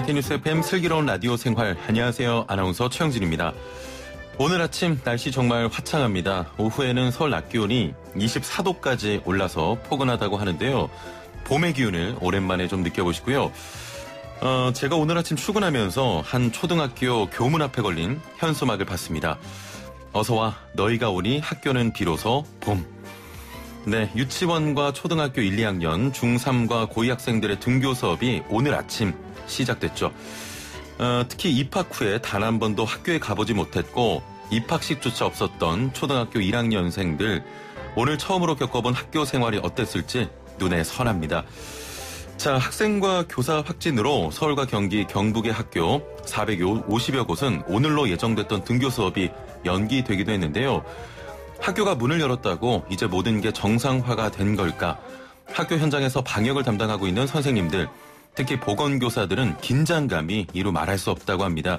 YTN 뉴스 FM 슬기로운 라디오 생활. 안녕하세요. 아나운서 최영진입니다. 오늘 아침 날씨 정말 화창합니다. 오후에는 서울 낮 기온이 24도까지 올라서 포근하다고 하는데요. 봄의 기운을 오랜만에 좀 느껴보시고요. 제가 오늘 아침 출근하면서 한 초등학교 교문 앞에 걸린 현수막을 봤습니다. 어서와 너희가 오니 학교는 비로소 봄. 네, 유치원과 초등학교 1, 2학년, 중3과 고2 학생들의 등교 수업이 오늘 아침 시작됐죠. 특히 입학 후에 단 한 번도 학교에 가보지 못했고 입학식조차 없었던 초등학교 1학년생들, 오늘 처음으로 겪어본 학교 생활이 어땠을지 눈에 선합니다. 자, 학생과 교사 확진으로 서울과 경기, 경북의 학교 450여 곳은 오늘로 예정됐던 등교 수업이 연기되기도 했는데요. 학교가 문을 열었다고 이제 모든 게 정상화가 된 걸까? 학교 현장에서 방역을 담당하고 있는 선생님들, 특히 보건교사들은 긴장감이 이루 말할 수 없다고 합니다.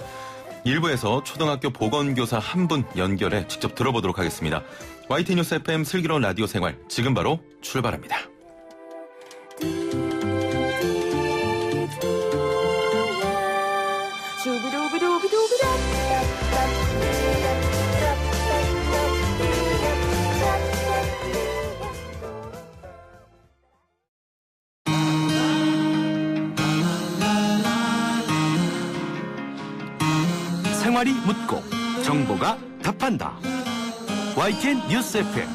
일부에서 초등학교 보건교사 한 분 연결해 직접 들어보도록 하겠습니다. YTN 뉴스 FM 슬기로운 라디오 생활, 지금 바로 출발합니다. 생활이 묻고 정보가 답한다. YTN 뉴스 FM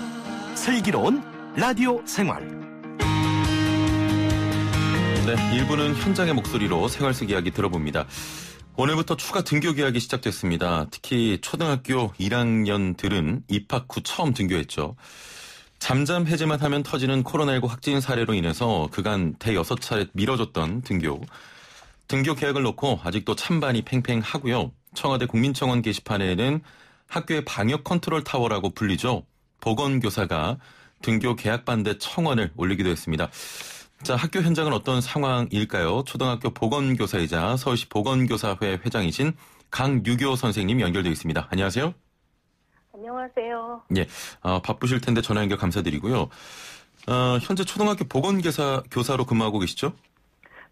슬기로운 라디오 생활. 네, 1부는 현장의 목소리로 생활 속 이야기 들어봅니다. 오늘부터 추가 등교 계약이 시작됐습니다. 특히 초등학교 1학년들은 입학 후 처음 등교했죠. 잠잠 해제만 하면 터지는 코로나19 확진 사례로 인해서 그간 대여섯 차례 미뤄졌던 등교. 등교 계약을 놓고 아직도 찬반이 팽팽하고요. 청와대 국민청원 게시판에는 학교의 방역 컨트롤 타워라고 불리죠. 보건교사가 등교 계약 반대 청원을 올리기도 했습니다. 자, 학교 현장은 어떤 상황일까요? 초등학교 보건교사이자 서울시 보건교사회 회장이신 강유교 선생님 연결되어 있습니다. 안녕하세요. 안녕하세요. 예, 바쁘실 텐데 전화 연결 감사드리고요. 현재 초등학교 보건교사로 근무하고 계시죠?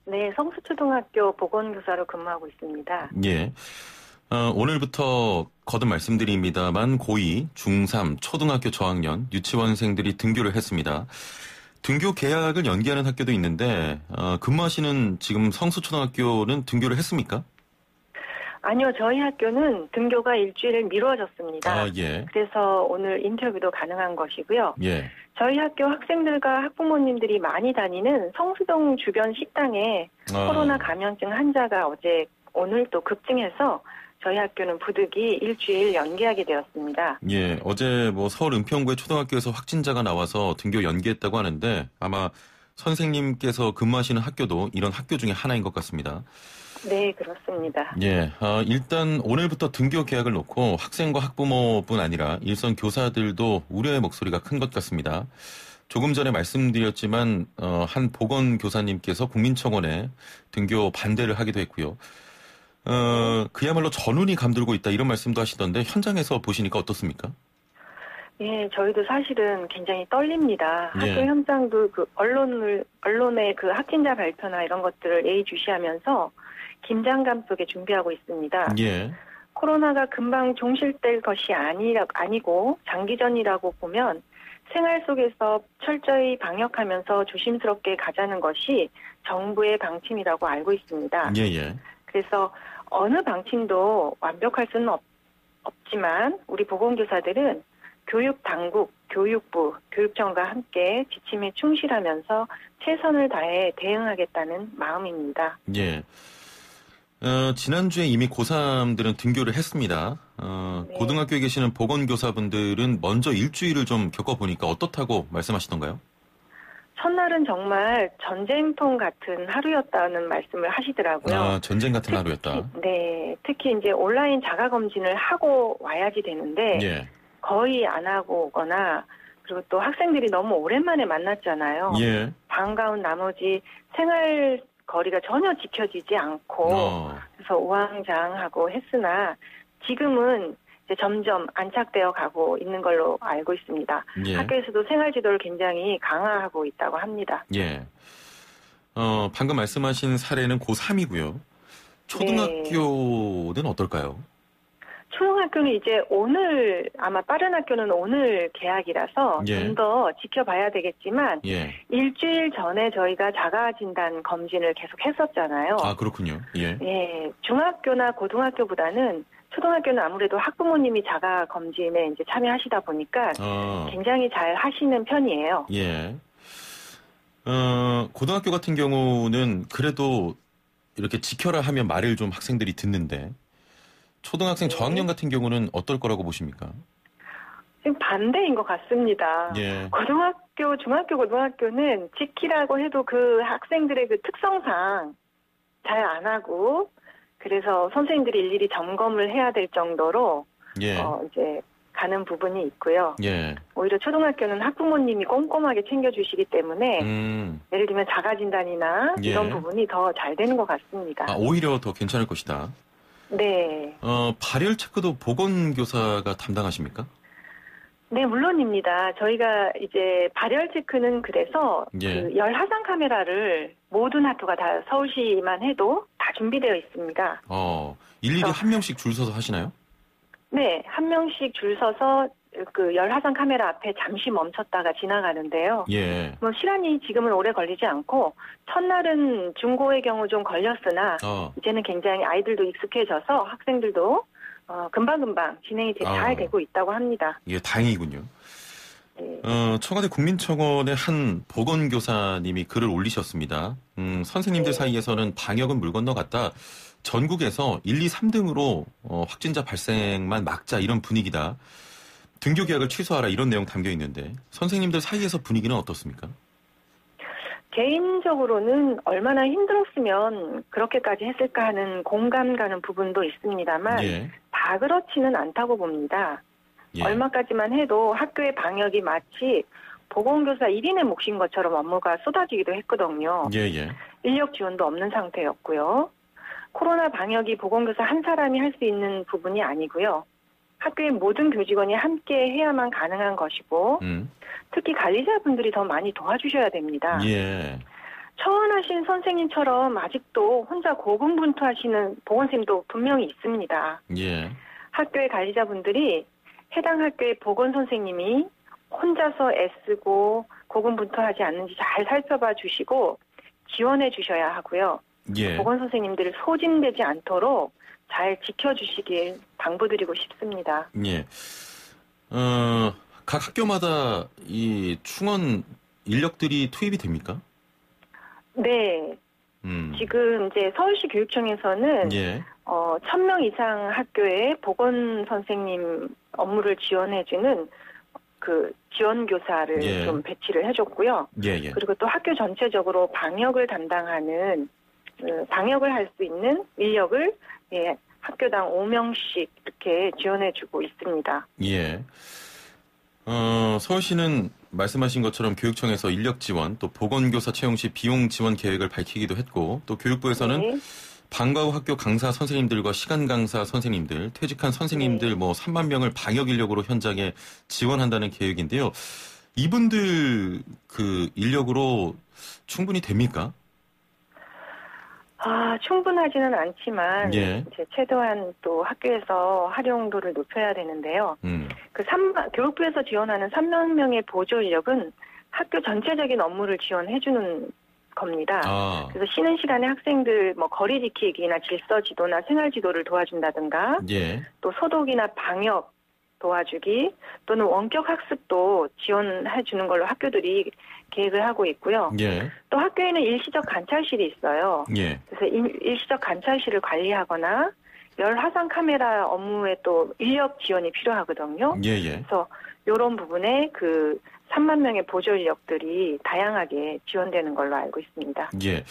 네, 성수초등학교 보건교사로 근무하고 있습니다. 예. 오늘부터 거듭 말씀드립니다만 고2, 중3, 초등학교 저학년, 유치원생들이 등교를 했습니다. 등교 계약을 연기하는 학교도 있는데 근무하시는 지금 성수초등학교는 등교를 했습니까? 아니요, 저희 학교는 등교가 일주일 미뤄졌습니다. 아, 예. 그래서 오늘 인터뷰도 가능한 것이고요. 예. 저희 학교 학생들과 학부모님들이 많이 다니는 성수동 주변 식당에 코로나 감염증 환자가 오늘 또 급증해서 저희 학교는 부득이 일주일 연기하게 되었습니다. 예, 어제 서울 은평구의 초등학교에서 확진자가 나와서 등교 연기했다고 하는데 아마 선생님께서 근무하시는 학교도 이런 학교 중에 하나인 것 같습니다. 네, 그렇습니다. 예, 일단 오늘부터 등교 계약을 놓고 학생과 학부모뿐 아니라 일선 교사들도 우려의 목소리가 큰 것 같습니다. 조금 전에 말씀드렸지만 한 보건교사님께서 국민청원에 등교 반대를 하기도 했고요. 그야말로 전운이 감돌고 있다 이런 말씀도 하시던데 현장에서 보시니까 어떻습니까? 예, 저희도 사실은 굉장히 떨립니다. 예. 학교 현장도 언론의 그 확진자 발표나 이런 것들을 예의주시하면서 긴장감 속에 준비하고 있습니다. 예. 코로나가 금방 종실될 것이 아니고 장기전이라고 보면 생활 속에서 철저히 방역하면서 조심스럽게 가자는 것이 정부의 방침이라고 알고 있습니다. 예. 그래서 어느 방침도 완벽할 수는 없지만 우리 보건교사들은 교육당국, 교육부, 교육청과 함께 지침에 충실하면서 최선을 다해 대응하겠다는 마음입니다. 예. 지난주에 이미 고3들은 등교를 했습니다. 네. 고등학교에 계시는 보건교사분들은 먼저 일주일을 좀 겪어보니까 어떻다고 말씀하시던가요? 첫날은 정말 전쟁통 같은 하루였다는 말씀을 하시더라고요. 아, 전쟁 같은 하루였다. 네, 특히 이제 온라인 자가검진을 하고 와야지 되는데 예. 거의 안 하고 오거나 그리고 또 학생들이 너무 오랜만에 만났잖아요. 예. 반가운 나머지 생활 거리가 전혀 지켜지지 않고 그래서 우왕좌왕하고 했으나 지금은 이제 점점 안착되어 가고 있는 걸로 알고 있습니다. 예. 학교에서도 생활지도를 굉장히 강화하고 있다고 합니다. 예. 방금 말씀하신 사례는 고3이고요. 초등학교는 어떨까요? 초등학교는 이제 오늘 아마 빠른 학교는 오늘 개학이라서 예. 좀 더 지켜봐야 되겠지만 예. 일주일 전에 저희가 자가진단 검진을 계속 했었잖아요. 아, 그렇군요. 예. 예, 중학교나 고등학교보다는 초등학교는 아무래도 학부모님이 자가 검진에 이제 참여하시다 보니까 굉장히 잘 하시는 편이에요. 예. 고등학교 같은 경우는 그래도 이렇게 지켜라 하면 말을 좀 학생들이 듣는데 초등학생 네. 저학년 같은 경우는 어떨 거라고 보십니까? 지금 반대인 것 같습니다. 예. 고등학교, 중학교, 고등학교는 지키라고 해도 그 학생들의 그 특성상 잘 안 하고 그래서 선생님들이 일일이 점검을 해야 될 정도로 예. 이제 가는 부분이 있고요. 예. 오히려 초등학교는 학부모님이 꼼꼼하게 챙겨주시기 때문에 예를 들면 자가진단이나 예. 이런 부분이 더 잘 되는 것 같습니다. 아, 오히려 더 괜찮을 것이다. 네. 발열 체크도 보건교사가 담당하십니까? 네, 물론입니다. 저희가 이제 발열 체크는 그래서 예. 그 열 화상 카메라를 모든 학교가 다 서울시만 해도 다 준비되어 있습니다. 일일이 한 명씩 줄 서서 하시나요? 네, 한 명씩 줄 서서 그 열 화상 카메라 앞에 잠시 멈췄다가 지나가는데요. 예. 뭐 시간이 지금은 오래 걸리지 않고 첫날은 중고의 경우 좀 걸렸으나 이제는 굉장히 아이들도 익숙해져서 학생들도 금방금방 진행이 잘 되고 있다고 합니다. 예, 다행이군요. 네. 청와대 국민청원의 한 보건교사님이 글을 올리셨습니다. 선생님들 사이에서는 방역은 물 건너갔다. 전국에서 1, 2, 3등으로 확진자 발생만 막자 이런 분위기다. 등교 계약을 취소하라 이런 내용 담겨 있는데 선생님들 사이에서 분위기는 어떻습니까? 개인적으로는 얼마나 힘들었으면 그렇게까지 했을까 하는 공감 가는 부분도 있습니다만 예. 다 그렇지는 않다고 봅니다. 예. 얼마까지만 해도 학교의 방역이 마치 보건교사 1인의 몫인 것처럼 업무가 쏟아지기도 했거든요. 예. 인력 지원도 없는 상태였고요. 코로나 방역이 보건교사 한 사람이 할 수 있는 부분이 아니고요. 학교의 모든 교직원이 함께 해야만 가능한 것이고 특히 관리자분들이 더 많이 도와주셔야 됩니다. 예. 처원하신 선생님처럼 아직도 혼자 고군분투하시는 보건쌤도 분명히 있습니다. 예. 학교의 관리자분들이 해당 학교의 보건선생님이 혼자서 애쓰고 고군분투하지 않는지 잘 살펴봐 주시고 지원해 주셔야 하고요. 예. 보건선생님들을 소진되지 않도록 잘 지켜주시길 당부드리고 싶습니다. 예. 각 학교마다 이 충원 인력들이 투입이 됩니까? 네. 지금 이제 서울시 교육청에서는 예. 1,000명 이상 학교에 보건선생님 업무를 지원해주는 그 지원교사를 예. 좀 배치를 해줬고요. 예. 그리고 또 학교 전체적으로 방역을 담당하는 방역을 할 수 있는 인력을 학교당 5명씩 이렇게 지원해주고 있습니다. 예. 서울시는 말씀하신 것처럼 교육청에서 인력 지원, 또 보건교사 채용 시 비용 지원 계획을 밝히기도 했고, 또 교육부에서는 네. 방과 후 학교 강사 선생님들과 시간 강사 선생님들, 퇴직한 선생님들 3만 명을 방역 인력으로 현장에 지원한다는 계획인데요. 이분들 그 인력으로 충분히 됩니까? 충분하지는 않지만 예. 이제 최대한 또 학교에서 활용도를 높여야 되는데요. 교육부에서 지원하는 3만 명의 보조 인력은 학교 전체적인 업무를 지원해주는 겁니다. 그래서 쉬는 시간에 학생들 거리 지키기나 질서 지도나 생활 지도를 도와준다든가, 예. 또 소독이나 방역 도와주기 또는 원격 학습도 지원해주는 걸로 학교들이 계획을 하고 있고요. 예. 또 학교에는 일시적 관찰실이 있어요. 예. 그래서 일시적 관찰실을 관리하거나 열 화상 카메라 업무에 또 인력 지원이 필요하거든요. 예. 그래서 이런 부분에 그 3만 명의 보조 인력들이 다양하게 지원되는 걸로 알고 있습니다. 예.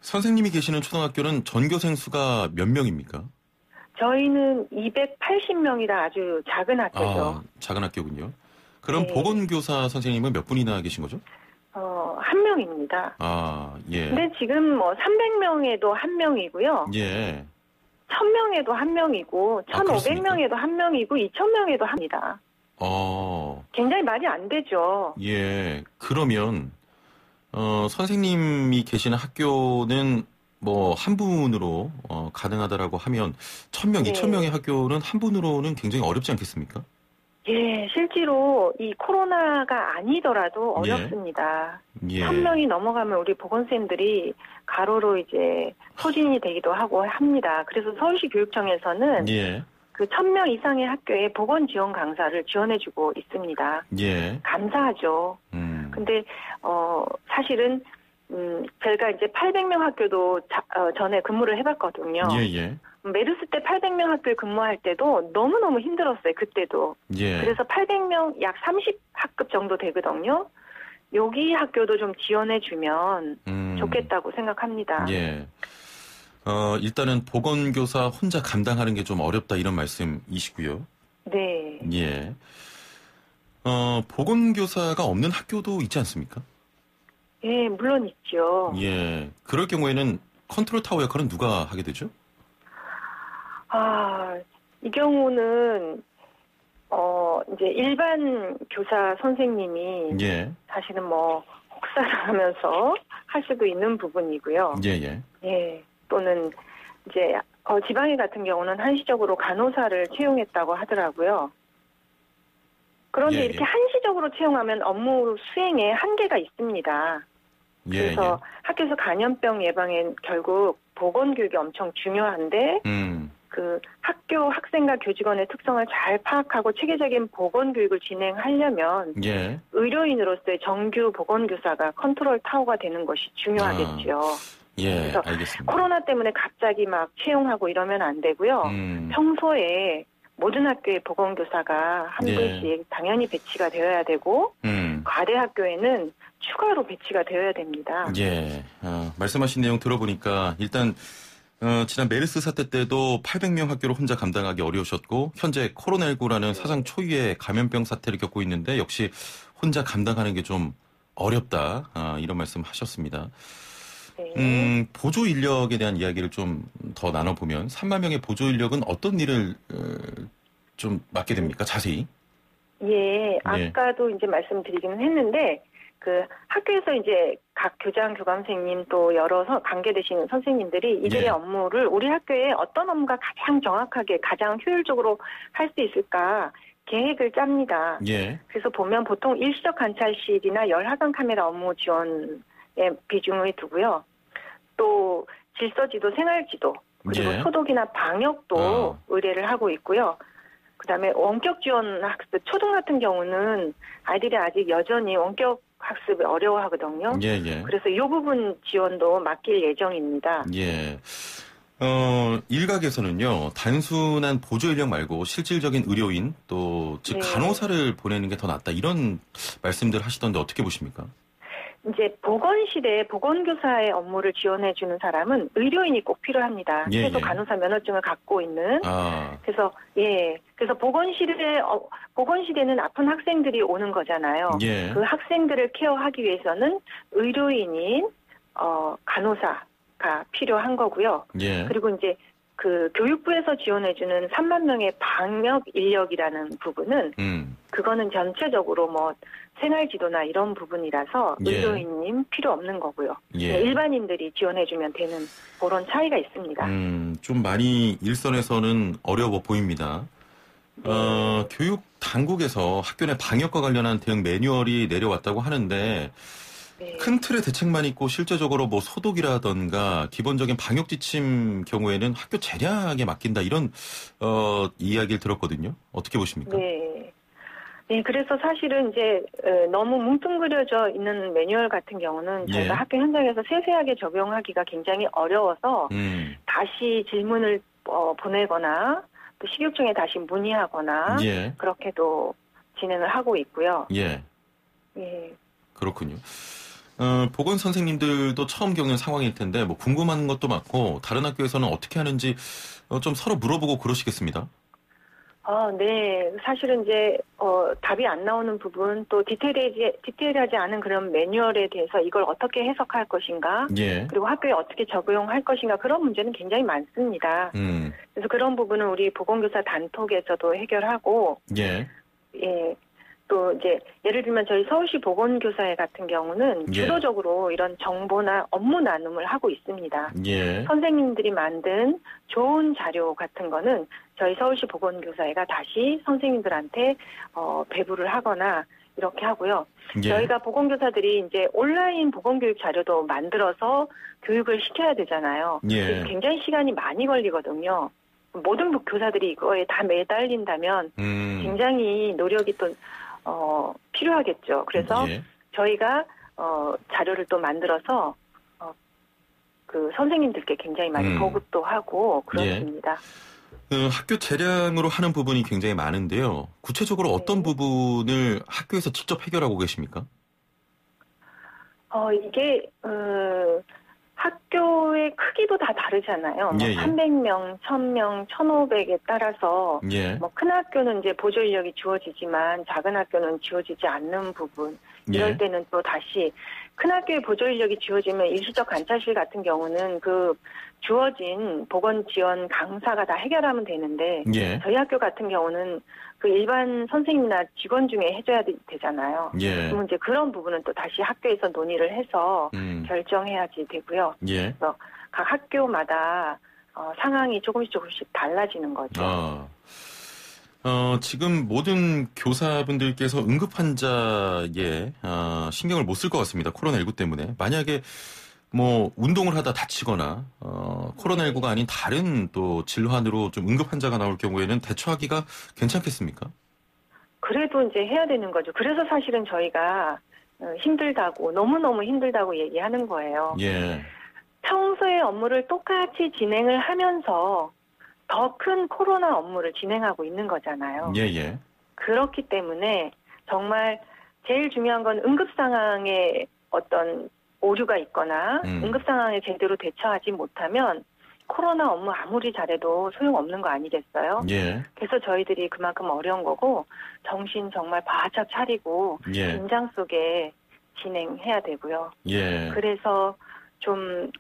선생님이 계시는 초등학교는 전교생 수가 몇 명입니까? 저희는 280명이라 아주 작은 학교죠. 작은 학교군요. 그럼 네. 보건교사 선생님은 몇 분이나 계신 거죠? 한 명입니다. 예. 근데 지금 300명에도 한 명이고요. 예. 1000명에도 한 명이고, 1500명에도 한 명이고, 2000명에도 합니다. 굉장히 말이 안 되죠. 예. 그러면, 선생님이 계시는 학교는 뭐 한 분으로 가능하다라고 하면 1,000명, 네. 2,000명의 학교는 한 분으로는 굉장히 어렵지 않겠습니까? 예, 실제로 이 코로나가 아니더라도 예. 어렵습니다. 예. 1,000명이 넘어가면 우리 보건쌤들이 가로로 이제 소진이 되기도 하고 합니다. 그래서 서울시 교육청에서는 예. 그 1,000명 이상의 학교에 보건 지원 강사를 지원해주고 있습니다. 예. 감사하죠. 근데 사실은 제가 이제 800명 학교도 전에 근무를 해봤거든요. 예, 예. 메르스 때 800명 학교에 근무할 때도 너무너무 힘들었어요. 그때도. 예. 그래서 800명 약 30학급 정도 되거든요. 여기 학교도 좀 지원해주면 좋겠다고 생각합니다. 예. 일단은 보건교사 혼자 감당하는 게 좀 어렵다 이런 말씀이시고요. 네. 예. 보건교사가 없는 학교도 있지 않습니까? 예, 물론 있죠. 예. 그럴 경우에는 컨트롤 타워 역할은 누가 하게 되죠? 이 경우는, 이제 일반 교사 선생님이 예. 사실은 뭐, 혹사하면서 할 수도 있는 부분이고요. 예, 예. 예, 또는 이제, 지방에 같은 경우는 한시적으로 간호사를 채용했다고 하더라고요. 그런데 예, 이렇게 예. 한시적으로 채용하면 업무 수행에 한계가 있습니다. 예, 그래서 학교에서 감염병 예방엔 결국 보건교육이 엄청 중요한데, 그 학교 학생과 교직원의 특성을 잘 파악하고 체계적인 보건교육을 진행하려면 예. 의료인으로서의 정규 보건교사가 컨트롤 타워가 되는 것이 중요하겠죠. 예, 그래서 알겠습니다. 코로나 때문에 갑자기 막 채용하고 이러면 안 되고요. 평소에 모든 학교의 보건교사가 한 예. 분씩 당연히 배치가 되어야 되고 과대 학교에는 추가로 배치가 되어야 됩니다. 예. 말씀하신 내용 들어보니까 일단 지난 메르스 사태 때도 800명 학교를 혼자 감당하기 어려우셨고 현재 코로나19라는 사상 초유의 감염병 사태를 겪고 있는데 역시 혼자 감당하는 게 좀 어렵다. 이런 말씀 하셨습니다. 네. 보조 인력에 대한 이야기를 좀 더 나눠보면 3만 명의 보조 인력은 어떤 일을 좀 맡게 됩니까? 자세히. 예, 아까도 이제 말씀드리기는 했는데, 그 학교에서 이제 각 교장, 교감선생님 또 여러 관계되시는 선생님들이 이들의 예. 업무를 우리 학교에 어떤 업무가 가장 정확하게, 가장 효율적으로 할 수 있을까 계획을 짭니다. 예. 그래서 보면 보통 일시적 관찰실이나 열화상 카메라 업무 지원에 비중을 두고요. 또 질서지도, 생활지도, 그리고 예. 소독이나 방역도 의뢰를 하고 있고요. 그다음에 원격 지원 학습, 초등 같은 경우는 아이들이 아직 여전히 원격 학습을 어려워하거든요. 예, 예. 그래서 이 부분 지원도 맡길 예정입니다. 예. 일각에서는요, 단순한 보조 인력 말고 실질적인 의료인, 또, 즉, 네. 간호사를 보내는 게 더 낫다. 이런 말씀들 하시던데 어떻게 보십니까? 이제 보건실에 보건교사의 업무를 지원해주는 사람은 의료인이 꼭 필요합니다. 예, 최소 예. 간호사 면허증을 갖고 있는. 그래서, 그래서 보건실에는 아픈 학생들이 오는 거잖아요. 예. 그 학생들을 케어하기 위해서는 의료인인, 간호사가 필요한 거고요. 예. 그리고 이제 그 교육부에서 지원해주는 3만 명의 방역 인력이라는 부분은 그거는 전체적으로 뭐 생활지도나 이런 부분이라서 예. 의료인님 필요 없는 거고요. 예. 네, 일반인들이 지원해주면 되는 그런 차이가 있습니다. 좀 많이 일선에서는 어려워 보입니다. 교육 당국에서 학교 내 방역과 관련한 대응 매뉴얼이 내려왔다고 하는데 네. 큰 틀의 대책만 있고 실제적으로 뭐 소독이라던가 기본적인 방역 지침 경우에는 학교 재량에 맡긴다 이런 이야기를 들었거든요. 어떻게 보십니까? 네. 네, 그래서 사실은 이제 너무 뭉뚱그려져 있는 매뉴얼 같은 경우는 저희가 예. 학교 현장에서 세세하게 적용하기가 굉장히 어려워서 다시 질문을 보내거나 또 식육청에 다시 문의하거나 예. 그렇게도 진행을 하고 있고요. 예. 예. 그렇군요. 보건 선생님들도 처음 겪는 상황일 텐데 뭐 궁금한 것도 많고 다른 학교에서는 어떻게 하는지 좀 서로 물어보고 그러시겠습니다. 네. 사실은 이제 답이 안 나오는 부분 또 디테일하지 않은 그런 매뉴얼에 대해서 이걸 어떻게 해석할 것인가, 예. 그리고 학교에 어떻게 적용할 것인가 그런 문제는 굉장히 많습니다. 그래서 그런 부분은 우리 보건교사 단톡에서도 해결하고, 예. 예. 또 이제 예를 들면 저희 서울시 보건교사회 같은 경우는 예. 주도적으로 이런 정보나 업무 나눔을 하고 있습니다. 예. 선생님들이 만든 좋은 자료 같은 거는 저희 서울시 보건교사회가 다시 선생님들한테 배부를 하거나 이렇게 하고요. 예. 저희가 보건교사들이 이제 온라인 보건교육 자료도 만들어서 교육을 시켜야 되잖아요. 예. 굉장히 시간이 많이 걸리거든요. 모든 교사들이 이거에 다 매달린다면 굉장히 노력이 또 필요하겠죠. 그래서 예. 저희가 자료를 또 만들어서 그 선생님들께 굉장히 많이 보급도 하고 그렇습니다. 학교 재량으로 하는 부분이 굉장히 많은데요. 구체적으로 어떤 부분을 학교에서 직접 해결하고 계십니까? 이게 학교의 크기도 다 다르잖아요. 예, 예. 300명, 1000명, 1500에 따라서 예. 큰 학교는 이제 보조 인력이 주어지지만 작은 학교는 주어지지 않는 부분. 이럴 예. 때는 또 다시 큰 학교에 보조 인력이 주어지면 일시적 관찰실 같은 경우는 그 주어진 보건 지원 강사가 다 해결하면 되는데 예. 저희 학교 같은 경우는 그 일반 선생님이나 직원 중에 해줘야 되잖아요. 예. 그러면 이제 그런 부분은 또 다시 학교에서 논의를 해서 결정해야지 되고요. 예. 그래서 각 학교마다 상황이 조금씩 달라지는 거죠. 지금 모든 교사분들께서 응급 환자에 신경을 못 쓸 것 같습니다. 코로나19 때문에. 만약에 뭐 운동을 하다 다치거나 코로나19가 아닌 다른 또 질환으로 좀 응급 환자가 나올 경우에는 대처하기가 괜찮겠습니까? 그래도 이제 해야 되는 거죠. 그래서 사실은 저희가 힘들다고 너무너무 힘들다고 얘기하는 거예요. 예. 평소의 업무를 똑같이 진행을 하면서 더 큰 코로나 업무를 진행하고 있는 거잖아요. 예. 그렇기 때문에 정말 제일 중요한 건 응급 상황에 어떤 오류가 있거나 응급 상황에 제대로 대처하지 못하면 코로나 업무 아무리 잘해도 소용없는 거 아니겠어요? 예. 그래서 저희들이 그만큼 어려운 거고 정신 정말 바짝 차리고 예. 긴장 속에 진행해야 되고요. 예. 그래서 좀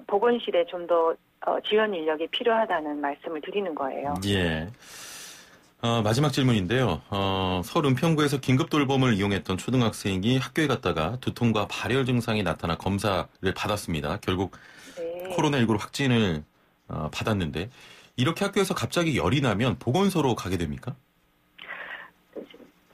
보건실에 좀 더 지원 인력이 필요하다는 말씀을 드리는 거예요. 예. 마지막 질문인데요. 서울 은평구에서 긴급 돌봄을 이용했던 초등학생이 학교에 갔다가 두통과 발열 증상이 나타나 검사를 받았습니다. 결국 네. 코로나19로 확진을 받았는데 이렇게 학교에서 갑자기 열이 나면 보건소로 가게 됩니까?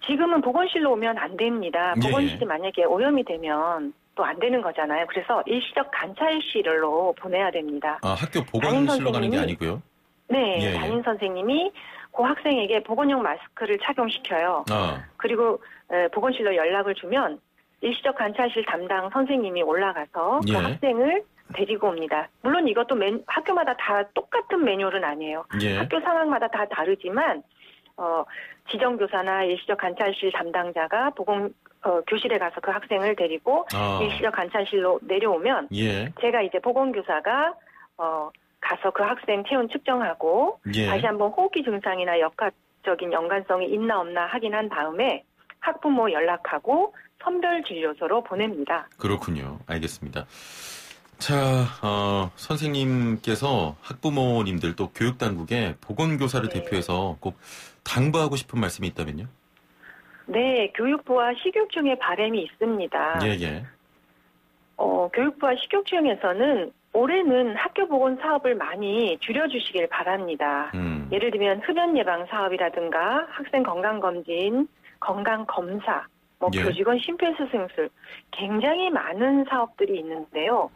지금은 보건실로 오면 안 됩니다. 예. 보건실이 만약에 오염이 되면 또 안 되는 거잖아요. 그래서 일시적 관찰실로 보내야 됩니다. 학교 보건실로 가는 게 아니고요? 네. 예. 담임 선생님이 그 학생에게 보건용 마스크를 착용시켜요. 그리고 보건실로 연락을 주면 일시적 관찰실 담당 선생님이 올라가서 예. 그 학생을 데리고 옵니다. 물론 이것도 학교마다 다 똑같은 매뉴얼은 아니에요. 예. 학교 상황마다 다 다르지만 지정교사나 일시적 관찰실 담당자가 교실에 가서 그 학생을 데리고 일시적 관찰실로 내려오면 예. 제가 이제 보건교사가 가서 그 학생 체온 측정하고 예. 다시 한번 호흡기 증상이나 역학적인 연관성이 있나 없나 확인한 다음에 학부모 연락하고 선별 진료소로 보냅니다. 그렇군요. 알겠습니다. 자, 선생님께서 학부모님들 또 교육당국에 보건교사를 네. 대표해서 꼭 당부하고 싶은 말씀이 있다면요? 네, 교육부와 식육청의 바람이 있습니다. 예. 교육부와 식육청에서는 올해는 학교 보건 사업을 많이 줄여주시길 바랍니다. 예를 들면 흡연 예방 사업이라든가 학생 건강 검진, 건강 검사, 예. 교직원 심폐소생술 굉장히 많은 사업들이 있는데요.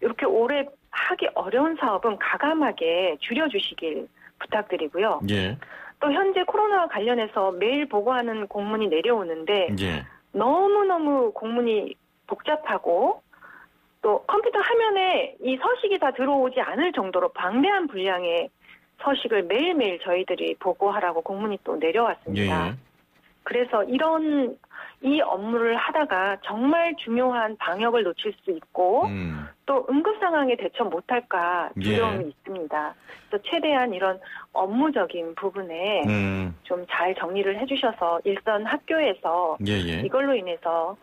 이렇게 올해 하기 어려운 사업은 가감하게 줄여주시길 부탁드리고요. 예. 또 현재 코로나와 관련해서 매일 보고하는 공문이 내려오는데 예. 너무너무 공문이 복잡하고 또 컴퓨터 화면에 이 서식이 다 들어오지 않을 정도로 방대한 분량의 서식을 매일매일 저희들이 보고하라고 공문이 또 내려왔습니다. 예. 그래서 이 업무를 하다가 정말 중요한 방역을 놓칠 수 있고 또 응급 상황에 대처 못할까 두려움이 예. 있습니다. 그래서 최대한 이런 업무적인 부분에 좀 잘 정리를 해주셔서 일선 학교에서 예. 이걸로 인해서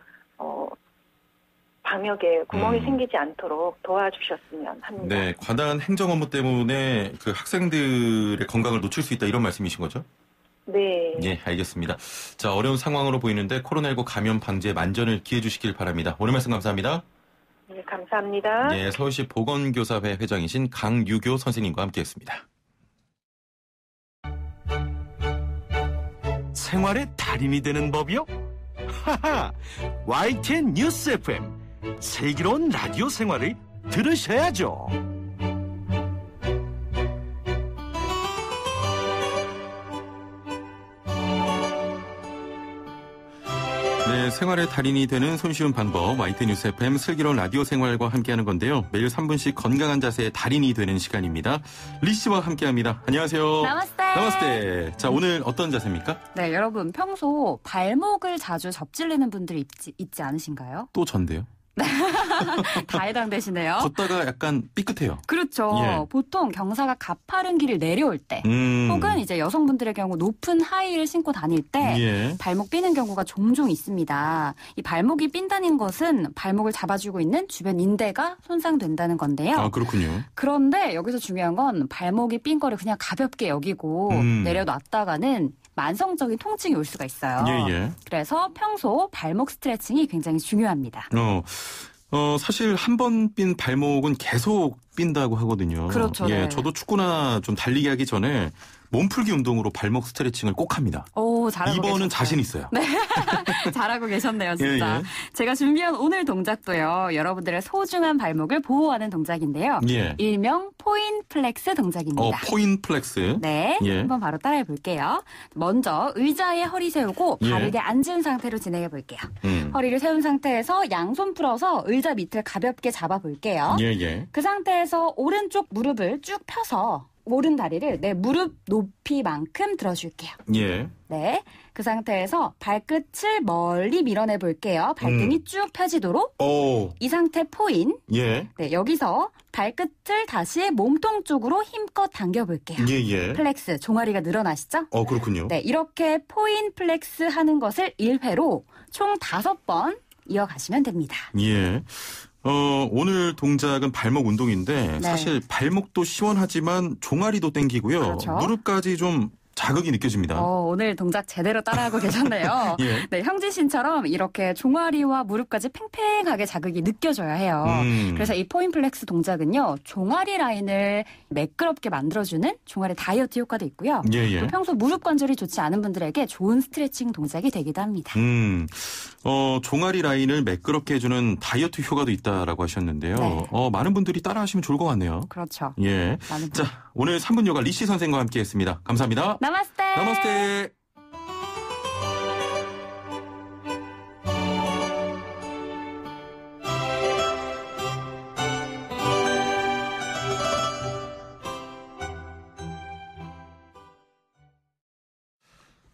방역에 구멍이 생기지 않도록 도와주셨으면 합니다. 네, 과다한 행정 업무 때문에 그 학생들의 건강을 놓칠 수 있다 이런 말씀이신 거죠? 네. 예, 알겠습니다. 자, 어려운 상황으로 보이는데 코로나19 감염 방지에 만전을 기해 주시길 바랍니다. 오늘 말씀 감사합니다. 네, 감사합니다. 예, 서울시 보건교사회 회장이신 강유교 선생님과 함께했습니다. 생활의 달인이 되는 법이요? 하하! YTN 뉴스 FM 슬기로운 라디오 생활을 들으셔야죠. 네, 생활의 달인이 되는 손쉬운 방법 YTN 뉴스 FM 슬기로운 라디오 생활과 함께하는 건데요. 매일 3분씩 건강한 자세의 달인이 되는 시간입니다. 리 씨와 함께합니다. 안녕하세요. 나마스테. 나마스테. 자, 오늘 어떤 자세입니까? 네, 여러분 평소 발목을 자주 접질리는 분들 있지 않으신가요? 또 전데요. 다 해당되시네요. 걷다가 약간 삐끗해요. 그렇죠. 예. 보통 경사가 가파른 길을 내려올 때 혹은 이제 여성분들의 경우 높은 하이힐을 신고 다닐 때 예. 발목 삐는 경우가 종종 있습니다. 이 발목이 삔다는 것은 발목을 잡아주고 있는 주변 인대가 손상된다는 건데요. 아, 그렇군요. 그런데 여기서 중요한 건 발목이 삔 거를 그냥 가볍게 여기고 내려놨다가는 만성적인 통증이 올 수가 있어요. 예, 예. 그래서 평소 발목 스트레칭이 굉장히 중요합니다. 사실 한 번 삔 발목은 계속 삔다고 하거든요. 그렇죠. 예, 네. 저도 축구나 좀 달리기 하기 전에 몸풀기 운동으로 발목 스트레칭을 꼭 합니다. 오, 잘하고 이번은 계셨어요. 자신 있어요. 네. 잘하고 계셨네요, 진짜. 예, 예. 제가 준비한 오늘 동작도요. 여러분들의 소중한 발목을 보호하는 동작인데요. 예. 일명 포인플렉스 동작입니다. 포인플렉스. 네, 예. 한번 바로 따라해 볼게요. 먼저 의자에 허리 세우고 예. 바르게 앉은 상태로 진행해 볼게요. 허리를 세운 상태에서 양손 풀어서 의자 밑을 가볍게 잡아 볼게요. 예, 예. 그 상태에서 오른쪽 무릎을 쭉 펴서 오른 다리를 내 무릎 높이만큼 들어줄게요. 예. 네, 그 상태에서 발끝을 멀리 밀어내 볼게요. 발등이 쭉 펴지도록. 오. 이 상태 포인. 예. 네, 여기서 발끝을 다시 몸통 쪽으로 힘껏 당겨볼게요. 예, 예. 플렉스, 종아리가 늘어나시죠? 그렇군요. 네, 이렇게 포인 플렉스 하는 것을 1회로 총 5번 이어가시면 됩니다. 예. 오늘 동작은 발목 운동인데 네. 사실 발목도 시원하지만 종아리도 땡기고요. 그렇죠. 무릎까지 좀 자극이 느껴집니다. 오늘 동작 제대로 따라하고 계셨네요. 예. 네, 형진 씨처럼 이렇게 종아리와 무릎까지 팽팽하게 자극이 느껴져야 해요. 그래서 이 포인플렉스 동작은요, 종아리 라인을 매끄럽게 만들어주는 종아리 다이어트 효과도 있고요. 예, 예. 또 평소 무릎 관절이 좋지 않은 분들에게 좋은 스트레칭 동작이 되기도 합니다. 종아리 라인을 매끄럽게 해주는 다이어트 효과도 있다라고 하셨는데요. 네. 많은 분들이 따라하시면 좋을 것 같네요. 그렇죠. 예. 많은 자, 오늘 3분 요가 리씨 선생과 함께했습니다. 감사합니다. 나마스테. 나마스테.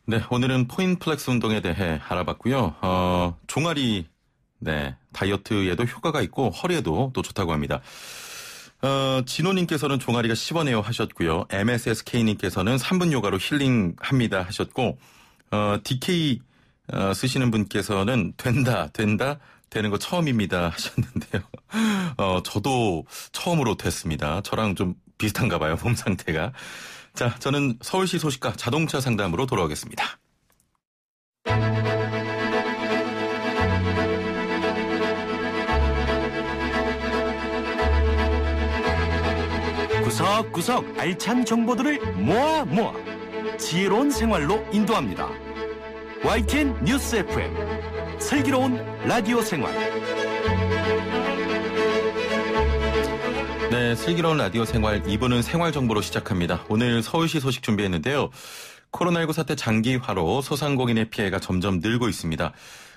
네, 오늘은 포인플렉스 운동에 대해 알아봤고요. 종아리, 네, 다이어트에도 효과가 있고 허리에도 또 좋다고 합니다. 진호님께서는 종아리가 시원해요 하셨고요. MSSK님께서는 3분 요가로 힐링합니다 하셨고, DK 쓰시는 분께서는 되는 거 처음입니다 하셨는데요. 저도 처음으로 됐습니다. 저랑 좀 비슷한가 봐요, 몸 상태가. 자, 저는 서울시 소식과 자동차 상담으로 돌아오겠습니다. 구석구석 알찬 정보들을 모아 지혜로운 생활로 인도합니다. YTN 뉴스 FM 슬기로운 라디오 생활. 네, 슬기로운 라디오 생활 2부는 생활 정보로 시작합니다. 오늘 서울시 소식 준비했는데요. 코로나19 사태 장기화로 소상공인의 피해가 점점 늘고 있습니다.